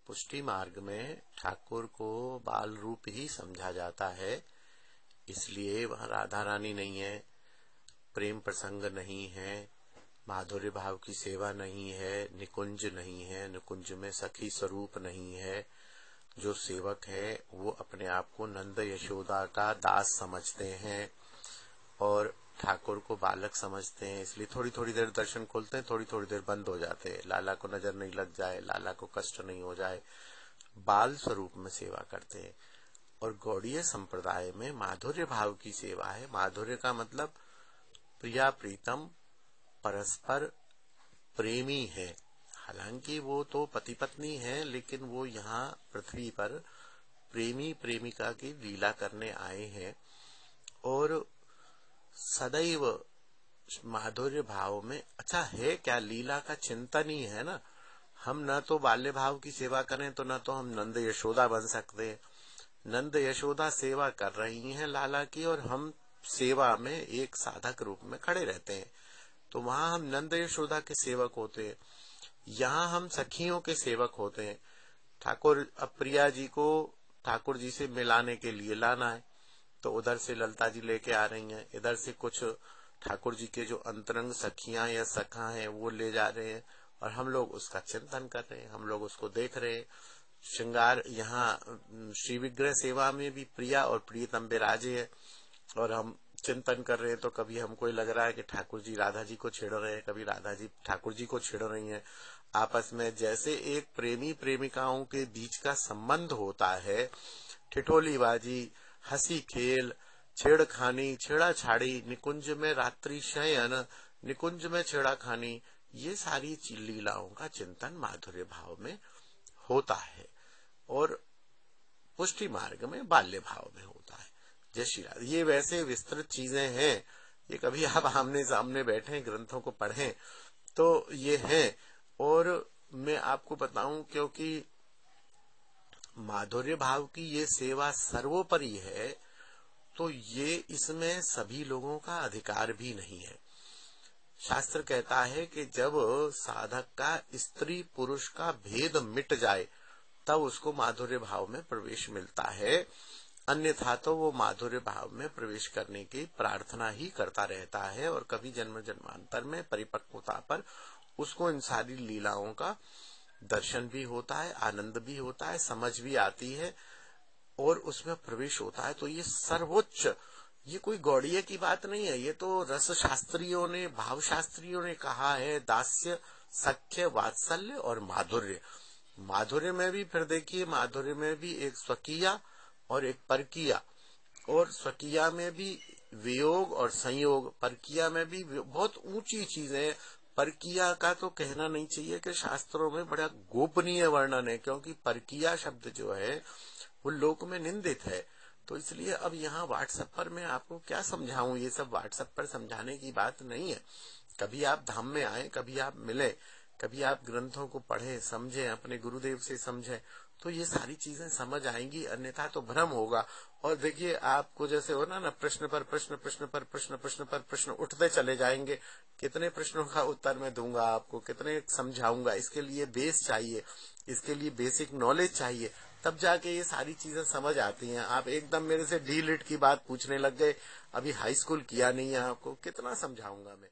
पुष्टि मार्ग में ठाकुर को बाल रूप ही समझा जाता है, इसलिए वहां राधा रानी नहीं है, प्रेम प्रसंग नहीं है, माधुर्य भाव की सेवा नहीं है, निकुंज नहीं है, निकुंज में सखी स्वरूप नहीं है। जो सेवक है वो अपने आप को नंद यशोदा का दास समझते हैं और ठाकुर को बालक समझते हैं, इसलिए थोड़ी थोड़ी देर दर्शन खोलते हैं, थोड़ी थोड़ी देर बंद हो जाते हैं, लाला को नजर नहीं लग जाए, लाला को कष्ट नहीं हो जाए, बाल स्वरूप में सेवा करते हैं। और गौड़ीय संप्रदाय में माधुर्य भाव की सेवा है। माधुर्य का मतलब प्रिया प्रीतम परस्पर प्रेमी है। हालांकि वो तो पति पत्नी है, लेकिन वो यहाँ पृथ्वी पर प्रेमी प्रेमिका की लीला करने आए हैं और सदैव माधुर्य भाव में। अच्छा है क्या, लीला का चिंतन ही है ना। हम न तो बाल्य भाव की सेवा करें तो न तो हम नंद यशोदा बन सकते हैं। नंद यशोदा सेवा कर रही हैं लाला की और हम सेवा में एक साधक रूप में खड़े रहते हैं, तो वहां हम नंद यशोदा के सेवक होते हैं, यहाँ हम सखियों के सेवक होते हैं। ठाकुर प्रिया जी को ठाकुर जी से मिलाने के लिए लाना है, तो उधर से ललता जी लेके आ रही हैं, इधर से कुछ ठाकुर जी के जो अंतरंग सखियां या सखा हैं वो ले जा रहे हैं और हम लोग उसका चिंतन कर रहे हैं, हम लोग उसको देख रहे हैं। श्रृंगार यहाँ श्री विग्रह सेवा में भी प्रिया और प्रियतम विराजे है और हम चिंतन कर रहे हैं, तो कभी हमको लग रहा है कि ठाकुर जी राधा जी को छेड़ रहे हैं, कभी राधा जी ठाकुर जी को छेड़ रही हैं। आपस में जैसे एक प्रेमी प्रेमिकाओं के बीच का संबंध होता है, ठिठोलीबाजी, हंसी खेल, छेड़खानी, छेड़ाछाड़ी, निकुंज में रात्रि शयन, निकुंज में छेड़ाखानी, ये सारी लीलाओं का चिंतन माधुर्य भाव में होता है और पुष्टि मार्ग में बाल्य भाव में होता है। जय श्री राधे। ये वैसे विस्तृत चीजें हैं, ये कभी आप आमने सामने बैठे ग्रंथों को पढ़ें तो ये है। और मैं आपको बताऊं, क्योंकि माधुर्य भाव की ये सेवा सर्वोपरि है, तो ये इसमें सभी लोगों का अधिकार भी नहीं है। शास्त्र कहता है कि जब साधक का स्त्री पुरुष का भेद मिट जाए तब उसको माधुर्य भाव में प्रवेश मिलता है, अन्यथा तो वो माधुर्य भाव में प्रवेश करने की प्रार्थना ही करता रहता है और कभी जन्म जन्मांतर में परिपक्वता पर उसको इन सारी लीलाओं का दर्शन भी होता है, आनंद भी होता है, समझ भी आती है और उसमें प्रवेश होता है। तो ये सर्वोच्च, ये कोई गौड़ीय की बात नहीं है, ये तो रस शास्त्रियों ने, भाव शास्त्रियों ने कहा है। दास्य, सख्य, वात्सल्य और माधुर्य। माधुर्य में भी फिर देखिए, माधुर्य में भी एक स्वकीया और एक परकीया, और स्वकीया में भी वियोग और संयोग, परकीया में भी बहुत ऊंची चीजें। परकीया का तो कहना नहीं चाहिए कि शास्त्रों में बड़ा गोपनीय वर्णन है, क्योंकि परकीया शब्द जो है वो लोक में निंदित है। तो इसलिए अब यहाँ व्हाट्सएप पर मैं आपको क्या समझाऊं, ये सब व्हाट्सएप पर समझाने की बात नहीं है। कभी आप धाम में आए, कभी आप मिले, कभी आप ग्रंथों को पढ़े, समझे, अपने गुरुदेव से समझे, तो ये सारी चीजें समझ आएंगी, अन्यथा तो भ्रम होगा। और देखिए, आपको जैसे हो ना प्रश्न पर प्रश्न, प्रश्न पर प्रश्न, प्रश्न पर प्रश्न उठते चले जाएंगे। कितने प्रश्नों का उत्तर मैं दूंगा आपको, कितने समझाऊंगा। इसके लिए बेस चाहिए, इसके लिए बेसिक नॉलेज चाहिए, तब जाके ये सारी चीजें समझ आती हैं। आप एकदम मेरे से डी लिट की बात पूछने लग गए, अभी हाई स्कूल किया नहीं है आपको, कितना समझाऊंगा मैं।